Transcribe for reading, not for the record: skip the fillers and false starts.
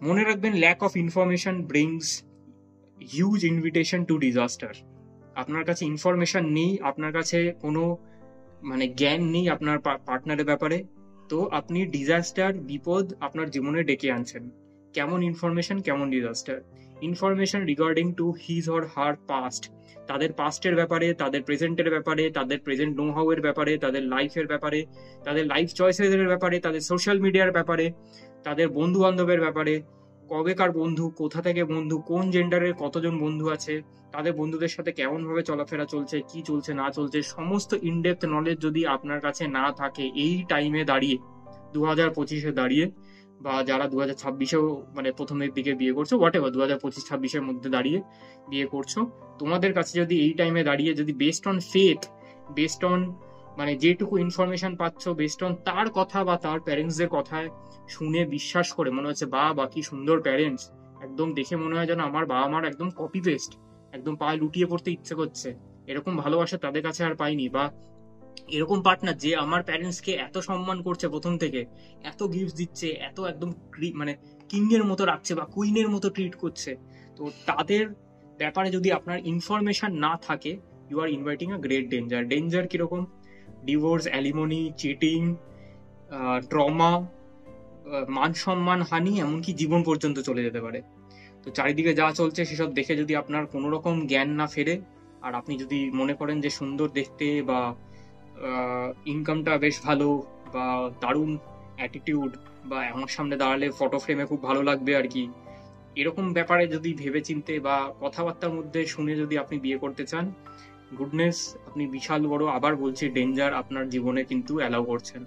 মনে রাখবেন, lack of information brings huge invitation to disaster. আপনার কাছে ইনফরমেশন নেই, আপনার কাছে কোনো জ্ঞান নেই আপনার পার্টনারের ব্যাপারে, তো আপনি ডিজাস্টার, বিপদ আপনার জীবনে ডেকে আনছেন। কেমন ইনফরমেশন, কেমন disaster? Information regarding to his or her past, তাদের পাস্টের ব্যাপারে, তাদের প্রেজেন্টের ব্যাপারে, তাদের প্রেজেন্ট নো হাউ এর ব্যাপারে, তাদের লাইফের ব্যাপারে, তাদের লাইফ চয়েসেস এর ব্যাপারে, তাদের সোশ্যাল মিডিয়ার ব্যাপারে, তাদের বন্ধু বান্ধবের ব্যাপারে, কবেকার বন্ধু, কোথা থেকে বন্ধু, কোন জেন্ডারের কতজন বন্ধু আছে, তাদের বন্ধুদের সাথে কেমন ভাবে চলাফেরা চলছে, কি চলছে না চলছে, সমস্ত ইনডেপথ নলেজ যদি আপনার কাছে না থাকে এই টাইমে দাঁড়িয়ে, 2025-এ দাঁড়িয়ে, বা যারা 2026-এও প্রথমের দিকে বিয়ে করছো, হোয়াট এভার, 2025-26-এর মধ্যে দাঁড়িয়ে বিয়ে করছো, তোমাদের কাছে যদি এই টাইমে দাঁড়িয়ে যদি based on faith, based on যেটুকু ইনফরমেশন পাচ্ছ, বেসড অন তার কথা বা তার প্যারেন্টসদের কথায় শুনে বিশ্বাস করে মনে হচ্ছে বা কি সুন্দর প্যারেন্টস, একদম দেখে মনে হয় যেন আমার বাবা মার একদম কপি পেস্ট, একদম পায়ে লুটিয়ে পড়তে ইচ্ছে করছে, এরকম ভালোবাসা তাদের কাছে আর পাইনি, বা এরকম পার্টনার যে আমার প্যারেন্টসকে এত সম্মান করছে প্রথম থেকে, এত গিফট দিচ্ছে, এত একদম কিং এর মতো রাখছে বা কুইনের মতো ট্রিট করছে, তো তাদের ব্যাপারে যদি আপনার ইনফরমেশন না থাকে, you are inviting a great danger. Danger কিরকম? ডিভোর্স, অ্যালিমনি, চিটিং, ট্রমা, মান সম্মান হানি, এমনকি জীবন পর্যন্ত চলে যেতে পারে। তো চারিদিকে যা চলছে সেসব দেখে যদি আপনার কোনো রকম জ্ঞান না ফেরে, আর আপনি যদি মনে করেন যে সুন্দর দেখতে বা ইনকামটা বেশ ভালো বা দারুণ অ্যাটিটিউড, বা আমার সামনে দাঁড়ালে ফটো ফ্রেমে খুব ভালো লাগবে আর কি, এরকম ব্যাপারে যদি ভেবে চিনতে বা কথাবার্তার মধ্যে শুনে যদি আপনি বিয়ে করতে চান, গুডনেস, আপনি বিশাল বড়, আবার বলছি, ডেঞ্জার আপনার জীবনে কিন্তু অ্যালাউ করছেন।